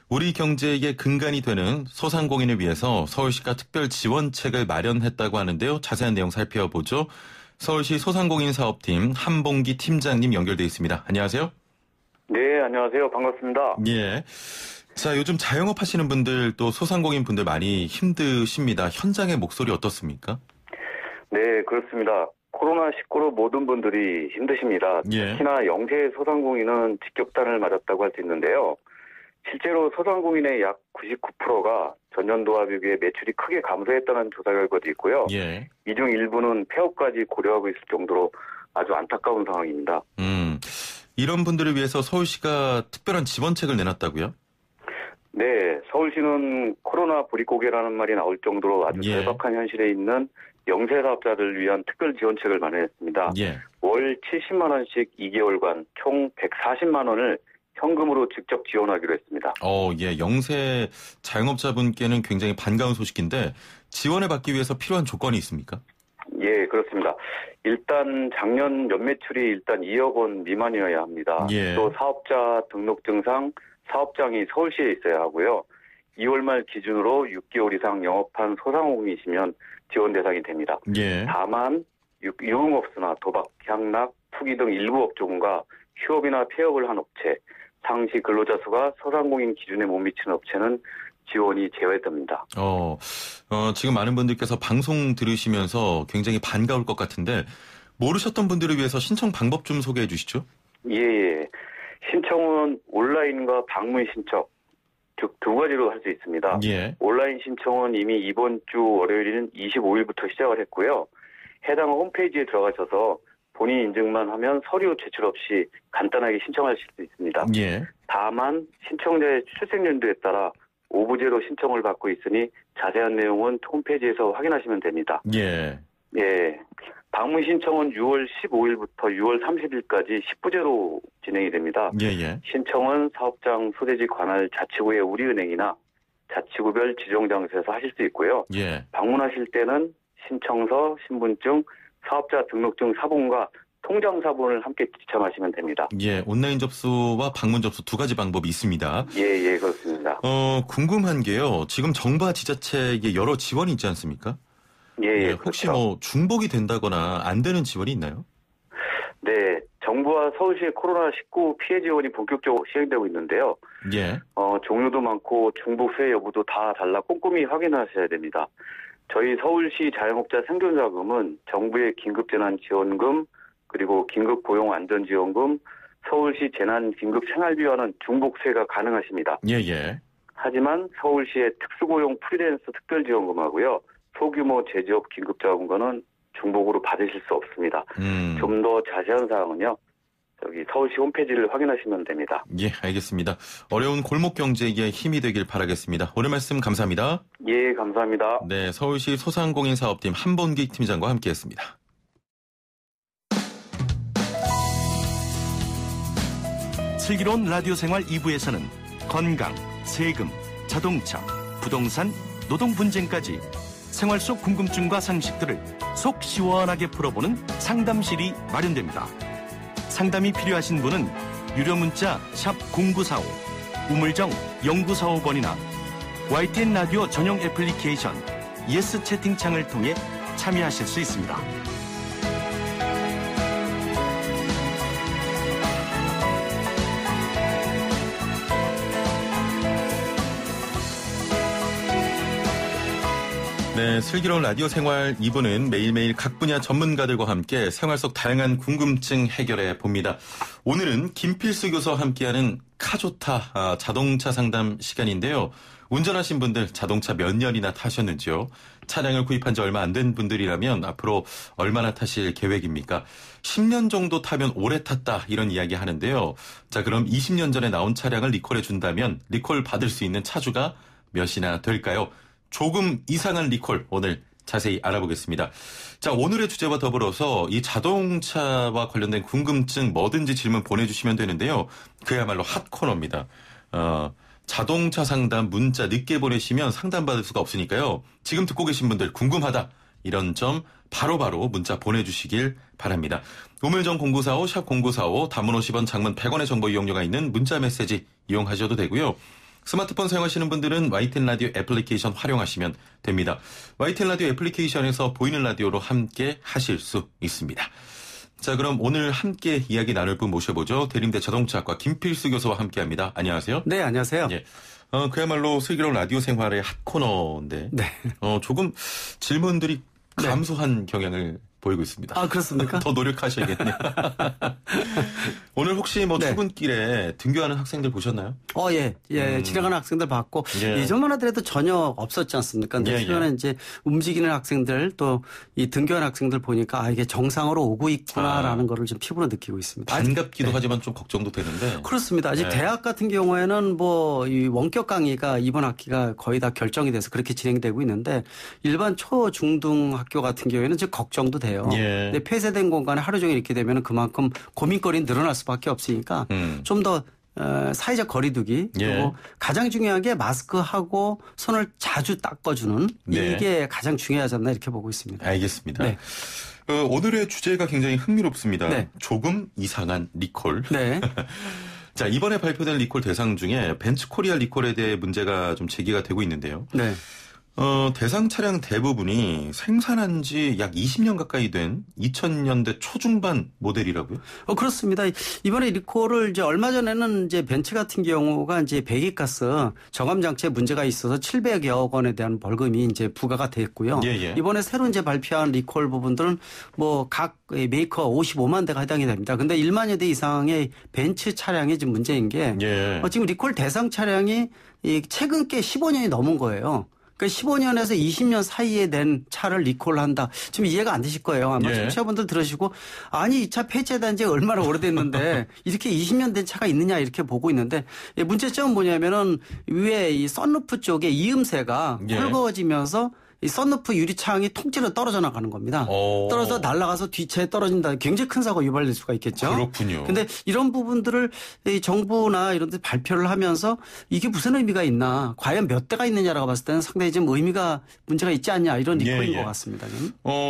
우리 경제의 근간이 되는 소상공인을 위해서 서울시가 특별 지원책을 마련했다고 하는데요. 자세한 내용 살펴보죠. 서울시 소상공인 사업팀 한봉기 팀장님 연결돼 있습니다. 안녕하세요. 네, 안녕하세요. 반갑습니다. 예. 자, 요즘 자영업 하시는 분들 또 소상공인 분들 많이 힘드십니다. 현장의 목소리 어떻습니까? 네, 그렇습니다. 코로나19로 모든 분들이 힘드십니다. 예. 특히나 영세 소상공인은 직격탄을 맞았다고 할 수 있는데요. 실제로 소상공인의 약 99%가 전년도와 비교해 매출이 크게 감소했다는 조사 결과도 있고요. 예. 이 중 일부는 폐업까지 고려하고 있을 정도로 아주 안타까운 상황입니다. 이런 분들을 위해서 서울시가 특별한 지원책을 내놨다고요? 네, 서울시는 코로나 보릿고개라는 말이 나올 정도로 아주 예. 절박한 현실에 있는 영세 사업자들을 위한 특별 지원책을 마련했습니다. 예. 월 70만 원씩 2개월간 총 140만 원을 현금으로 직접 지원하기로 했습니다. 예. 영세 자영업자분께는 굉장히 반가운 소식인데 지원을 받기 위해서 필요한 조건이 있습니까? 예, 그렇습니다. 일단 작년 연매출이 일단 2억 원 미만이어야 합니다. 예. 또 사업자 등록증상 사업장이 서울시에 있어야 하고요. 2월 말 기준으로 6개월 이상 영업한 소상공인이시면 지원 대상이 됩니다. 예. 다만 유흥업소나 도박, 향락, 투기 등 일부 업종과 휴업이나 폐업을 한 업체, 상시 근로자 수가 소상공인 기준에 못 미치는 업체는 지원이 제외됩니다. 지금 많은 분들께서 방송 들으시면서 굉장히 반가울 것 같은데 모르셨던 분들을 위해서 신청 방법 좀 소개해 주시죠. 예. 신청은 온라인과 방문 신청, 즉 두 가지로 할 수 있습니다. 예. 온라인 신청은 이미 이번 주 월요일인 25일부터 시작을 했고요. 해당 홈페이지에 들어가셔서 본인 인증만 하면 서류 제출 없이 간단하게 신청하실 수 있습니다. 예. 다만 신청자의 출생 연도에 따라 오부제로 신청을 받고 있으니 자세한 내용은 홈페이지에서 확인하시면 됩니다. 예. 예. 방문 신청은 6월 15일부터 6월 30일까지 10부제로 진행이 됩니다. 예. 신청은 사업장 소재지 관할 자치구의 우리은행이나 자치구별 지정장소에서 하실 수 있고요. 예. 방문하실 때는 신청서, 신분증, 사업자 등록증 사본과 통장 사본을 함께 지참하시면 됩니다. 예. 온라인 접수와 방문 접수 두 가지 방법이 있습니다. 예, 그렇습니다. 궁금한 게요. 지금 정부와 지자체에 여러 지원이 있지 않습니까? 예, 혹시 그렇죠. 중복이 된다거나 안 되는 지원이 있나요? 네, 정부와 서울시의 코로나19 피해 지원이 본격적으로 시행되고 있는데요. 예. 종류도 많고 중복 수혜 여부도 다 달라 꼼꼼히 확인하셔야 됩니다. 저희 서울시 자영업자 생존자금은 정부의 긴급재난지원금, 그리고 긴급고용안전지원금, 서울시 재난긴급생활비와는 중복 수혜가 가능하십니다. 예. 하지만 서울시의 특수고용 프리랜서 특별지원금하고요. 소규모 제조업 긴급자금과는 중복으로 받으실 수 없습니다. 좀 더 자세한 사항은요. 여기 서울시 홈페이지를 확인하시면 됩니다. 예, 알겠습니다. 어려운 골목 경제에 힘이 되길 바라겠습니다. 오늘 말씀 감사합니다. 예, 감사합니다. 네, 서울시 소상공인 사업팀 한본기 팀장과 함께했습니다. 슬기로운 라디오 생활 2부에서는 건강, 세금, 자동차, 부동산, 노동 분쟁까지 생활 속 궁금증과 상식들을 속 시원하게 풀어보는 상담실이 마련됩니다. 상담이 필요하신 분은 유료 문자 샵 0945, 우물정 0945번이나 YTN 라디오 전용 애플리케이션 예스 채팅창을 통해 참여하실 수 있습니다. 네, 슬기로운 라디오 생활 2부는 매일매일 각 분야 전문가들과 함께 생활 속 다양한 궁금증 해결해 봅니다. 오늘은 김필수 교수와 함께하는 카좋다 자동차 상담 시간인데요. 운전하신 분들 자동차 몇 년이나 타셨는지요? 차량을 구입한 지 얼마 안 된 분들이라면 앞으로 얼마나 타실 계획입니까? 10년 정도 타면 오래 탔다 이런 이야기 하는데요. 자, 그럼 20년 전에 나온 차량을 리콜해 준다면 리콜 받을 수 있는 차주가 몇이나 될까요? 조금 이상한 리콜 오늘 자세히 알아보겠습니다. 자, 오늘의 주제와 더불어서 이 자동차와 관련된 궁금증 뭐든지 질문 보내주시면 되는데요. 그야말로 핫 코너입니다. 자동차 상담 문자 늦게 보내시면 상담받을 수가 없으니까요. 지금 듣고 계신 분들 궁금하다 이런 점 바로바로 문자 보내주시길 바랍니다. 우물정 0945 샵 0945 단문 50원 장문 100원의 정보 이용료가 있는 문자 메시지 이용하셔도 되고요. 스마트폰 사용하시는 분들은 YTN 라디오 애플리케이션 활용하시면 됩니다. YTN 라디오 애플리케이션에서 보이는 라디오로 함께 하실 수 있습니다. 자, 그럼 오늘 함께 이야기 나눌 분 모셔보죠. 대림대 자동차학과 김필수 교수와 함께합니다. 안녕하세요. 네, 안녕하세요. 예. 그야말로 슬기로운 라디오 생활의 핫 코너인데 네. 조금 질문들이 감소한 경향을 보이고 있습니다. 아, 그렇습니까? 더 노력하셔야겠네요. 오늘 혹시 네. 출근길에 등교하는 학생들 보셨나요? 지나가는 학생들 봤고 예전만 하더라도 전혀 없었지 않습니까? 근데 최근에 이제 움직이는 학생들 또 이 등교하는 학생들 보니까 이게 정상으로 오고 있구나라는 거를 좀 피부로 느끼고 있습니다. 반갑기도 하지만 좀 걱정도 되는데. 그렇습니다. 아직 대학 같은 경우에는 뭐 이 원격 강의가 이번 학기가 거의 다 결정이 돼서 그렇게 진행되고 있는데 일반 초, 중등 학교 같은 경우에는 좀 걱정도 돼요. 근데 폐쇄된 공간에 하루 종일 있게 되면 그만큼 고민거리는 늘어날 수밖에 없으니까 좀 더 사회적 거리두기 그리고 가장 중요한 게 마스크하고 손을 자주 닦아주는 이게 가장 중요하지 않나 이렇게 보고 있습니다. 알겠습니다. 오늘의 주제가 굉장히 흥미롭습니다. 조금 이상한 리콜. 자, 이번에 발표된 리콜 대상 중에 벤츠코리아 리콜에 대해 문제가 좀 제기가 되고 있는데요. 대상 차량 대부분이 생산한 지 약 20년 가까이 된 2000년대 초중반 모델이라고요? 그렇습니다. 이번에 리콜을 이제 얼마 전에는 이제 벤츠 같은 경우가 이제 배기가스 저감 장치에 문제가 있어서 700여 원에 대한 벌금이 이제 부과가 됐고요. 이번에 새로 이제 발표한 리콜 부분들은 뭐 각 메이커 55만 대가 해당이 됩니다. 근데 1만여 대 이상의 벤츠 차량이 지금 문제인 게 지금 리콜 대상 차량이 최근 게 15년이 넘은 거예요. 그러니까 15년에서 20년 사이에 낸 차를 리콜한다. 지금 이해가 안 되실 거예요. 아마 청취자분들 들으시고 아니 이 차 폐차된 지 얼마나 오래됐는데 이렇게 20년 된 차가 있느냐 이렇게 보고 있는데 문제점은 뭐냐면은 위에 이 썬루프 쪽에 이음새가 헐거워지면서 이 썬루프 유리창이 통째로 떨어져 나가는 겁니다. 떨어져 날아가서 뒤차에 떨어진다. 굉장히 큰 사고가 유발될 수가 있겠죠. 그렇군요. 근데 이런 부분들을 이 정부나 이런 데 발표를 하면서 이게 무슨 의미가 있나. 과연 몇 대가 있느냐라고 봤을 때는 상당히 좀 문제가 있지 않냐. 이런 리콜인 것 같습니다.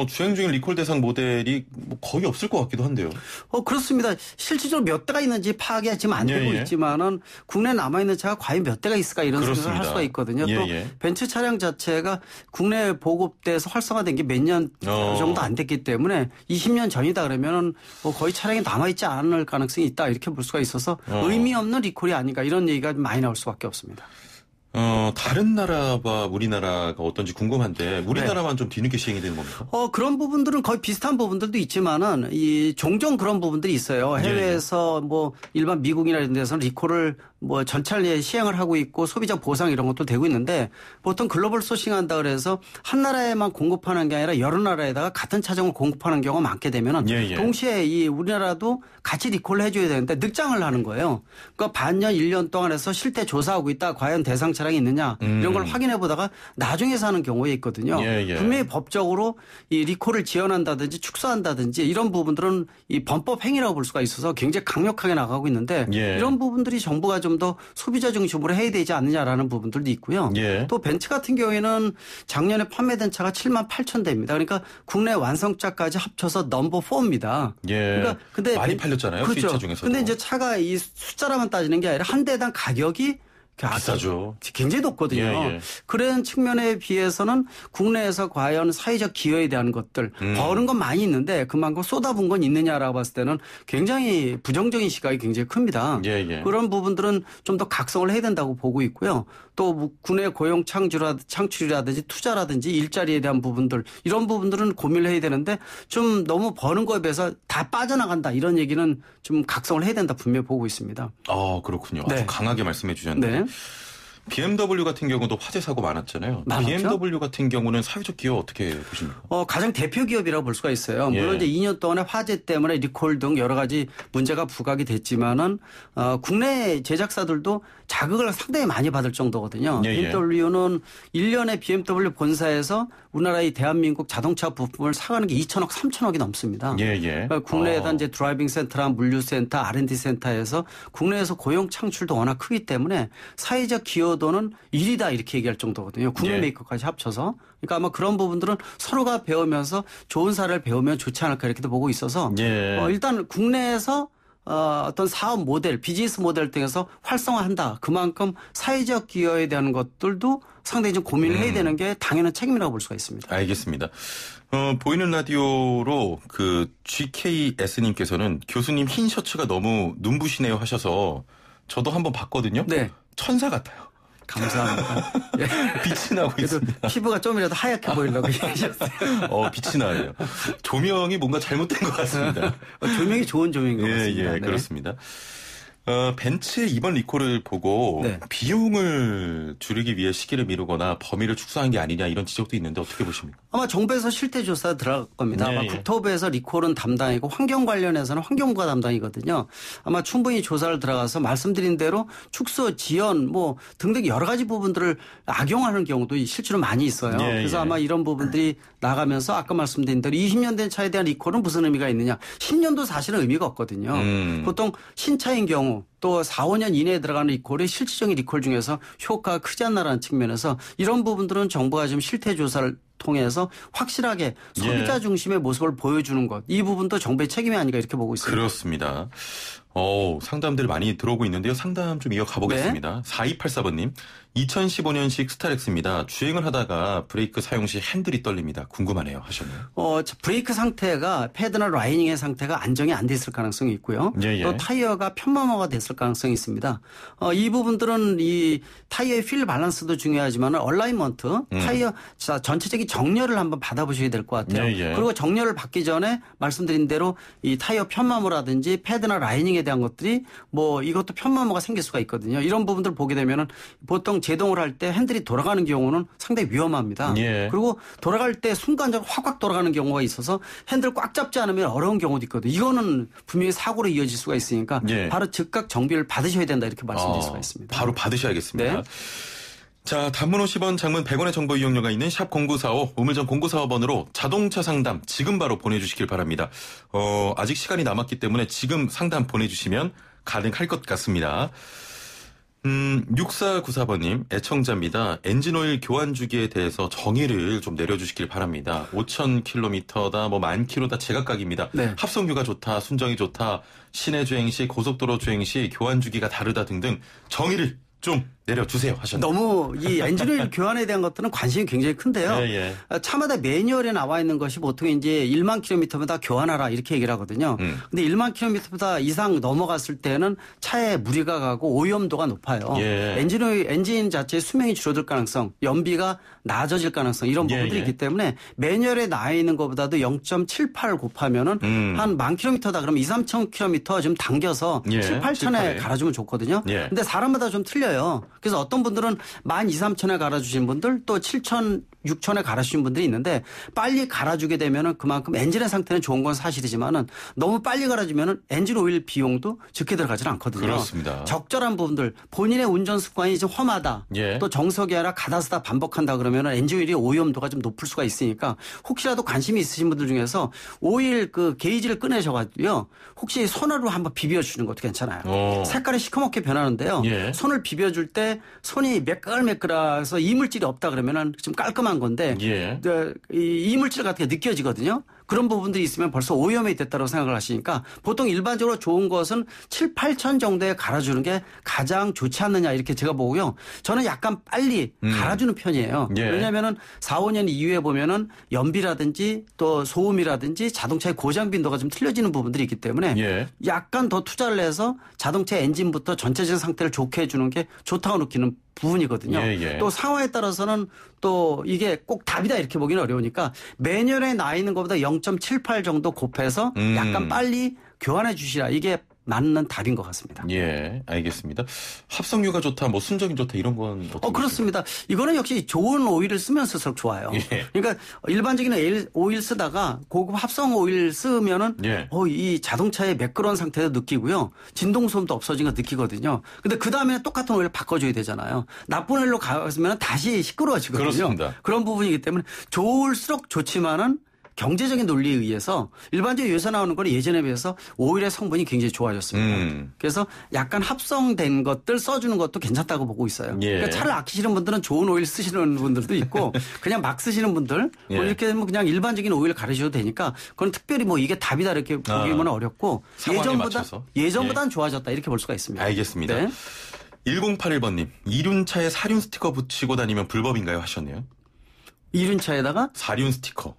주행 중인 리콜 대상 모델이 뭐 거의 없을 것 같기도 한데요. 그렇습니다. 실질적으로 몇 대가 있는지 파악이 지금 안 되고 있지만은 국내에 남아있는 차가 과연 몇 대가 있을까 이런 생각을 할 수가 있거든요. 또 벤츠 차량 자체가 국내 보급돼서 활성화된 게 몇 년 정도 안 됐기 때문에 20년 전이다 그러면은 뭐 거의 차량이 남아있지 않을 가능성이 있다 이렇게 볼 수가 있어서 의미 없는 리콜이 아닌가 이런 얘기가 많이 나올 수밖에 없습니다. 다른 나라와 우리나라가 어떤지 궁금한데 우리나라만 좀 뒤늦게 시행이 되는 겁니까? 그런 부분들은 거의 비슷한 부분들도 있지만은 종종 그런 부분들이 있어요. 해외에서 뭐 일반 미국이나 이런 데서는 리콜을 뭐 전차례 시행을 하고 있고 소비자 보상 이런 것도 되고 있는데 보통 글로벌 소싱한다 그래서 한 나라에만 공급하는 게 아니라 여러 나라에다가 같은 차종을 공급하는 경우가 많게 되면은 동시에 이 우리나라도 같이 리콜을 해줘야 되는데 늑장을 하는 거예요. 그러니까 반년 1년 동안 해서 실태 조사하고 있다. 과연 대상 차량이 있느냐 이런 걸 확인해 보다가 나중에 사는 경우에 있거든요. 분명히 법적으로 이 리콜을 지연한다든지 축소한다든지 이런 부분들은 이 범법 행위라고 볼 수가 있어서 굉장히 강력하게 나가고 있는데 이런 부분들이 정부가 좀 더 소비자 중심으로 해야 되지 않느냐라는 부분들도 있고요. 또 벤츠 같은 경우에는 작년에 판매된 차가 7만 8천 대입니다. 그러니까 국내 완성차까지 합쳐서 넘버 4입니다. 그러니까 근데 많이 팔렸잖아요. 그렇죠. 수입차 중에서도. 근데 이제 차가 이 숫자로만 따지는 게 아니라 한 대당 가격이 비싸죠. 굉장히 높거든요. 그런 측면에 비해서는 국내에서 과연 사회적 기여에 대한 것들 버는 건 많이 있는데 그만큼 쏟아부은 건 있느냐라고 봤을 때는 굉장히 부정적인 시각이 굉장히 큽니다. 그런 부분들은 좀 더 각성을 해야 된다고 보고 있고요. 또 국내 고용 창출이라든지 투자라든지 일자리에 대한 부분들 이런 부분들은 고민을 해야 되는데 좀 너무 버는 거에 비해서 다 빠져나간다 이런 얘기는 좀 각성을 해야 된다 분명히 보고 있습니다. 그렇군요. 아주 강하게 말씀해 주셨는데. BMW 같은 경우도 화재 사고 많았잖아요. BMW 같은 경우는 사회적 기여 어떻게 보십니까? 가장 대표 기업이라고 볼 수가 있어요. 물론 이제 2년 동안에 화재 때문에 리콜 등 여러 가지 문제가 부각이 됐지만은 국내 제작사들도 자극을 상당히 많이 받을 정도거든요. BMW는 1년에 BMW 본사에서 우리나라의 대한민국 자동차 부품을 사가는 게 2천억, 3천억이 넘습니다. 그러니까 국내에다 이제 드라이빙 센터나 물류센터, R&D 센터에서 국내에서 고용 창출도 워낙 크기 때문에 사회적 기여도는 1위다 이렇게 얘기할 정도거든요. 국내 메이커까지 합쳐서. 그러니까 아마 그런 부분들은 서로가 배우면서 좋은 사례를 배우면 좋지 않을까 이렇게도 보고 있어서 일단 국내에서 어떤 사업 모델, 비즈니스 모델 등에서 활성화한다. 그만큼 사회적 기여에 대한 것들도 상당히 좀 고민을 해야 되는 게 당연한 책임이라고 볼 수가 있습니다. 알겠습니다. 보이는 라디오로 그 GKS님께서는 교수님 흰 셔츠가 너무 눈부시네요 하셔서 저도 한번 봤거든요. 천사 같아요. 감사합니다. 빛이 나고 있습니다. 피부가 좀이라도 하얗게 보이려고 얘기하셨어요. 빛이 나요. 조명이 뭔가 잘못된 것 같습니다. 조명이 좋은 조명인 것 같습니다. 그렇습니다. 벤츠의 이번 리콜을 보고 네. 비용을 줄이기 위해 시기를 미루거나 범위를 축소한 게 아니냐 이런 지적도 있는데 어떻게 보십니까? 아마 정부에서 실태조사 들어갈 겁니다. 네, 아마 예. 국토부에서 리콜은 담당이고 환경 관련해서는 환경부가 담당이거든요. 아마 충분히 조사를 들어가서 말씀드린 대로 축소, 지연 뭐 등등 여러 가지 부분들을 악용하는 경우도 실제로 많이 있어요. 예, 그래서 예. 아마 이런 부분들이 나가면서 아까 말씀드린 대로 20년 된 차에 대한 리콜은 무슨 의미가 있느냐. 10년도 사실은 의미가 없거든요. 보통 신차인 경우 또 4, 5년 이내에 들어가는 리콜이 실질적인 리콜 중에서 효과가 크지 않나라는 측면에서 이런 부분들은 정부가 지금 실태 조사를 통해서 확실하게 소비자 중심의 모습을 보여주는 것. 이 부분도 정부의 책임이 아닌가 이렇게 보고 있습니다. 그렇습니다. 상담들 많이 들어오고 있는데요. 상담 좀 이어가 보겠습니다. 4284번님. 2015년식 스타렉스입니다. 주행을 하다가 브레이크 사용 시 핸들이 떨립니다. 궁금하네요. 하셨네요. 브레이크 상태가 패드나 라이닝의 상태가 안정이 안 됐을 가능성이 있고요. 예, 예. 또 타이어가 편마모가 됐을 가능성이 있습니다. 이 부분들은 이 타이어의 휠 밸런스도 중요하지만 얼라이먼트, 타이어 전체적인 정렬을 한번 받아보셔야 될 것 같아요. 예, 예. 그리고 정렬을 받기 전에 말씀드린 대로 이 타이어 편마모라든지 패드나 라이닝에 대한 것들이 뭐 이것도 편마모가 생길 수가 있거든요. 이런 부분들을 보게 되면은 보통 제동을 할 때 핸들이 돌아가는 경우는 상당히 위험합니다. 예. 그리고 돌아갈 때 순간적으로 확 돌아가는 경우가 있어서 핸들 꽉 잡지 않으면 어려운 경우도 있거든요. 이거는 분명히 사고로 이어질 수가 있으니까 예. 바로 즉각 정비를 받으셔야 된다 이렇게 말씀드릴 수가 있습니다. 바로 받으셔야겠습니다. 네. 자, 단문 50원, 장문 100원의 정보 이용료가 있는 샵 0945, 우물정 0945번으로 자동차 상담 지금 바로 보내주시길 바랍니다. 아직 시간이 남았기 때문에 지금 상담 보내주시면 가능할 것 같습니다. 6494번님, 애청자입니다. 엔진오일 교환 주기에 대해서 정의를 좀 내려주시길 바랍니다. 5,000km다, 뭐 10,000km다 제각각입니다. 네. 합성유가 좋다, 순정이 좋다, 시내 주행 시, 고속도로 주행 시 교환 주기가 다르다 등등 정의를 좀 내려주세요 하셨네요. 너무 이 엔진오일 교환에 대한 것들은 관심이 굉장히 큰데요. 예, 예. 차마다 매뉴얼에 나와 있는 것이 보통 이제 1만 킬로미터마다 교환하라 이렇게 얘기를 하거든요. 근데 1만 킬로미터보다 이상 넘어갔을 때는 차에 무리가 가고 오염도가 높아요. 예. 엔진 자체의 수명이 줄어들 가능성, 연비가 낮아질 가능성 이런 예, 부분들이 예. 있기 때문에 매뉴얼에 나와 있는 것보다도 0.78 곱하면은 한 10,000km다 그러면 2,3,000km 좀 당겨서 예, 7, 8천에 7, 8에. 갈아주면 좋거든요. 예. 근데 사람마다 좀 틀려요. 그래서 어떤 분들은 12,000, 3,000에 갈아주신 분들 또 7,000, 6,000에 갈아주신 분들이 있는데 빨리 갈아주게 되면은 그만큼 엔진의 상태는 좋은 건 사실이지만은 너무 빨리 갈아주면은 엔진 오일 비용도 적게 들어가지는 않거든요. 그렇습니다. 적절한 부분들 본인의 운전 습관이 좀 험하다. 예. 또 정석이 아니라 가다쓰다 반복한다 그러면은 엔진 오일이 오염도가 좀 높을 수가 있으니까 혹시라도 관심이 있으신 분들 중에서 오일 그 게이지를 꺼내셔가지고요. 혹시 손으로 한번 비벼주는 것도 괜찮아요. 색깔이 시커멓게 변하는데요. 예. 손을 비벼줄 때 손이 매끌매끌해서 이물질이 없다 그러면은 좀 깔끔한 건데 예. 이 이물질 같은 게 느껴지거든요. 그런 부분들이 있으면 벌써 오염이 됐다고 생각을 하시니까 보통 일반적으로 좋은 것은 7, 8천 정도에 갈아주는 게 가장 좋지 않느냐 이렇게 제가 보고요. 저는 약간 빨리 갈아주는 편이에요. 예. 왜냐하면은 4, 5년 이후에 보면은 연비라든지 또 소음이라든지 자동차의 고장 빈도가 좀 틀려지는 부분들이 있기 때문에 예. 약간 더 투자를 해서 자동차 엔진부터 전체적인 상태를 좋게 해주는 게 좋다고 느끼는 부분이거든요. 예, 예. 또 상황에 따라서는 또 이게 꼭 답이다 이렇게 보기는 어려우니까 매년에 나 있는 것보다 0.78 정도 곱해서 약간 빨리 교환해 주시라. 이게 맞는 답인 것 같습니다. 예, 알겠습니다. 합성유가 좋다, 뭐 순정이 좋다 이런 건 어떻게 그렇습니다. 이거는 역시 좋은 오일을 쓰면 쓸수록 좋아요. 예. 그러니까 일반적인 오일 쓰다가 고급 합성 오일 쓰면은 예. 이 자동차의 매끄러운 상태도 느끼고요. 진동 소음도 없어진 거 느끼거든요. 근데 그 다음에 똑같은 오일을 바꿔줘야 되잖아요. 나쁜 오일로 가면 다시 시끄러워지거든요. 그렇습니다. 그런 부분이기 때문에 좋을수록 좋지만은 경제적인 논리에 의해서 일반적으로 요새 나오는 건 예전에 비해서 오일의 성분이 굉장히 좋아졌습니다. 그래서 약간 합성된 것들 써주는 것도 괜찮다고 보고 있어요. 예. 그러니까 차를 아끼시는 분들은 좋은 오일 쓰시는 분들도 있고 그냥 막 쓰시는 분들 예. 뭐 이렇게 되면 그냥 일반적인 오일을 가르셔도 되니까 그건 특별히 뭐 이게 답이다 이렇게 보기는 어렵고 상황에 맞춰서. 예전보다는 좋아졌다 이렇게 볼 수가 있습니다. 알겠습니다. 네. 1081번님, 이륜차에 사륜 스티커 붙이고 다니면 불법인가요? 하셨네요. 이륜차에다가 사륜 스티커.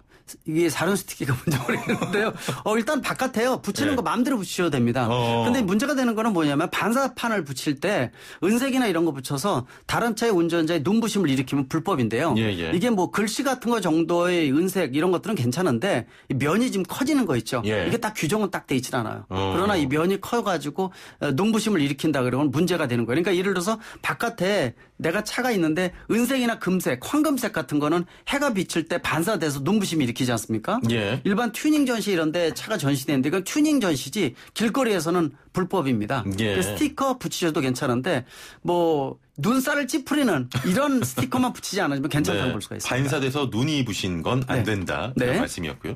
이게 사륜 스티커가 뭔지 모르겠는데요. 일단 바깥에요. 붙이는 거 마음대로 붙이셔도 됩니다. 근데 문제가 되는 거는 뭐냐면 반사판을 붙일 때 은색이나 이런 거 붙여서 다른 차의 운전자의 눈부심을 일으키면 불법인데요. 이게 뭐 글씨 같은 거 정도의 은색 이런 것들은 괜찮은데 이 면이 지금 커지는 거 있죠. 이게 딱 규정은 딱 돼 있질 않아요. 그러나 이 면이 커가지고 눈부심을 일으킨다 그러면 문제가 되는 거예요. 그러니까 예를 들어서 바깥에 내가 차가 있는데 은색이나 금색, 황금색 같은 거는 해가 비칠 때 반사돼서 눈부심이 일으키지 않습니까? 일반 튜닝 전시 이런 데 차가 전시되는데 이건 튜닝 전시지 길거리에서는 불법입니다. 스티커 붙이셔도 괜찮은데 뭐 눈살을 찌푸리는 이런 스티커만 붙이지 않으면 괜찮다고 볼 수가 있습니다. 반사돼서 눈이 부신 건 안 된다. 그런 말씀이었고요.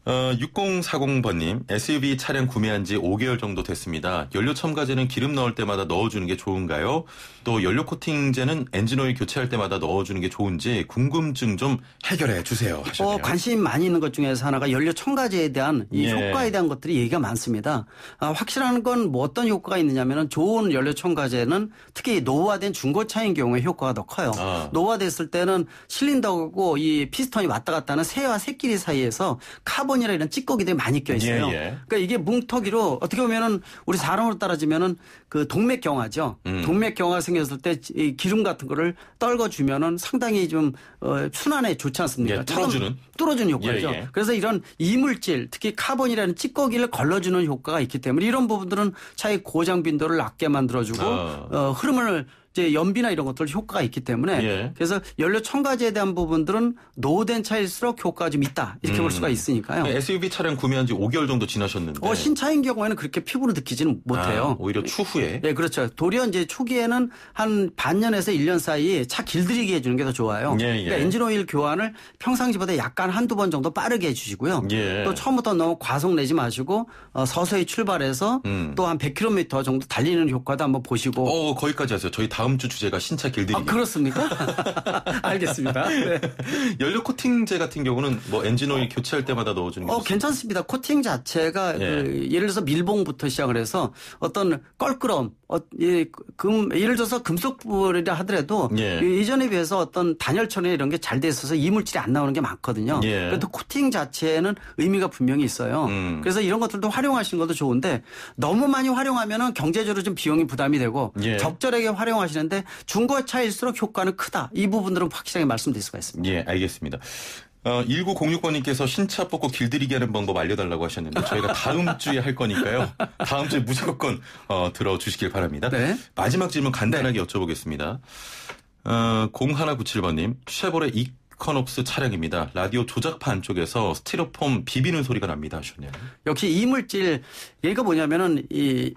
6040번님, SUV 차량 구매한 지 5개월 정도 됐습니다. 연료 첨가제는 기름 넣을 때마다 넣어주는 게 좋은가요? 또 연료 코팅제는 엔진오일 교체할 때마다 넣어주는 게 좋은지 궁금증 좀 해결해 주세요. 하셨네요. 관심 많이 있는 것 중에서 하나가 연료 첨가제에 대한 이 효과에 대한 것들이 얘기가 많습니다. 확실한 건 뭐 어떤 효과가 있느냐면은 좋은 연료 첨가제는 특히 노후화된 중고차인 경우에 효과가 더 커요. 노후화됐을 때는 실린더하고 이 피스톤이 왔다 갔다 하는 새와 새끼리 사이에서 카본이나 이런 찌꺼기들이 많이 껴 있어요. 그러니까 이게 뭉텅이로 어떻게 보면은 우리 사람으로 따라지면은 그 동맥경화죠. 동맥경화 생겼을 때 이 기름 같은 거를 떨궈주면은 상당히 좀 순환에 좋지 않습니까? 뚫어주는 효과죠. 그래서 이런 이물질, 특히 카본이라는 찌꺼기를 걸러주는 효과가 있기 때문에 이런 부분들은 차의 고장 빈도를 낮게 만들어주고 흐름을 이제 연비나 이런 것들 효과가 있기 때문에 그래서 연료 첨가제에 대한 부분들은 노후된 차일수록 효과가 좀 있다 이렇게 볼 수가 있으니까요. SUV 차량 구매한 지 5개월 정도 지나셨는데 신차인 경우에는 그렇게 피부로 느끼지는 못해요. 오히려 추후에? 네, 그렇죠. 도리어 이제 초기에는 한 반년에서 1년 사이 차 길들이기 해주는 게 더 좋아요. 그러니까 엔진오일 교환을 평상시보다 약간 한두 번 정도 빠르게 해주시고요. 또 처음부터 너무 과속 내지 마시고 서서히 출발해서 또 한 100km 정도 달리는 효과도 한번 보시고. 거기까지 하세요. 저희 다음 주 주제가 신차 길들이기. 그렇습니까? 알겠습니다. 네. 연료 코팅제 같은 경우는 뭐 엔진오일 교체할 때마다 넣어주는 게 괜찮습니다. 코팅 자체가 예를 들어서 밀봉부터 시작을 해서 어떤 껄끄러움, 예를 들어서 금속불이라 하더라도 이전에 비해서 어떤 단열처리 이런 게 잘 돼 있어서 이물질이 안 나오는 게 많거든요. 그래도 코팅 자체에는 의미가 분명히 있어요. 그래서 이런 것들도 활용하시는 것도 좋은데 너무 많이 활용하면은 경제적으로 좀 비용이 부담이 되고 적절하게 활용하시는데 중고차일수록 효과는 크다. 이 부분들은 확실하게 말씀드릴 수가 있습니다. 알겠습니다. 1906번님께서 신차 뽑고 길들이기 하는 방법 알려달라고 하셨는데 저희가 다음 주에 할 거니까요. 다음 주에 무조건 들어주시길 바랍니다. 마지막 질문 간단하게 여쭤보겠습니다. 0197번님, 쉐보레 이커놉스 차량입니다. 라디오 조작판 안쪽에서 스티로폼 비비는 소리가 납니다 하셨네요. 역시 이물질, 얘가 뭐냐면은 이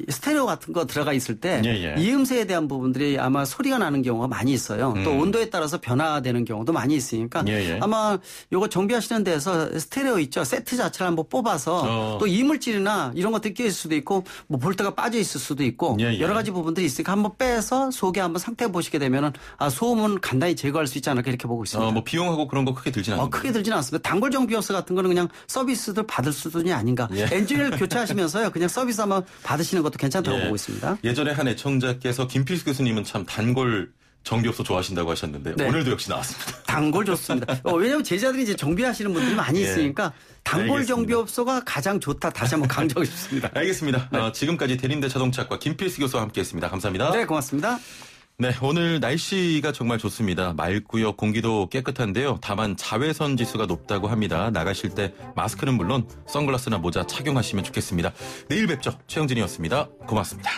스테레오 같은 거 들어가 있을 때 이음새에 대한 부분들이 아마 소리가 나는 경우가 많이 있어요. 또 온도에 따라서 변화되는 경우도 많이 있으니까 아마 요거 정비하시는 데서 스테레오 있죠. 세트 자체를 한번 뽑아서 또 이물질이나 이런 것들이 껴 있을 수도 있고 뭐 볼트가 빠져 있을 수도 있고 여러 가지 부분들이 있으니까 한번 빼서 속에 한번 상태 보시게 되면은 소음은 간단히 제거할 수 있지 않을까 이렇게 보고 있습니다. 뭐 비용하고 그런 거 크게 들지는 않습니다. 크게 들지는 않습니다. 단골 정비업소 같은 거는 그냥 서비스들 받을 수준이 아닌가. 엔진을 교체하시면서요. 그냥 서비스 한번 받으시는 것도 괜찮다고 보고 있습니다. 예전에 한 애청자께서 김필수 교수님은 참 단골 정비업소 좋아하신다고 하셨는데 오늘도 역시 나왔습니다. 단골 좋습니다. 왜냐하면 제자들이 이제 정비하시는 분들이 많이 있으니까 단골 알겠습니다. 정비업소가 가장 좋다. 다시 한번 강조하고 싶습니다. 알겠습니다. 지금까지 대림대 자동차학과 김필수 교수와 함께했습니다. 감사합니다. 네, 고맙습니다. 네, 오늘 날씨가 정말 좋습니다. 맑고요, 공기도 깨끗한데요. 다만 자외선 지수가 높다고 합니다. 나가실 때 마스크는 물론 선글라스나 모자 착용하시면 좋겠습니다. 내일 뵙죠. 최영진이었습니다. 고맙습니다.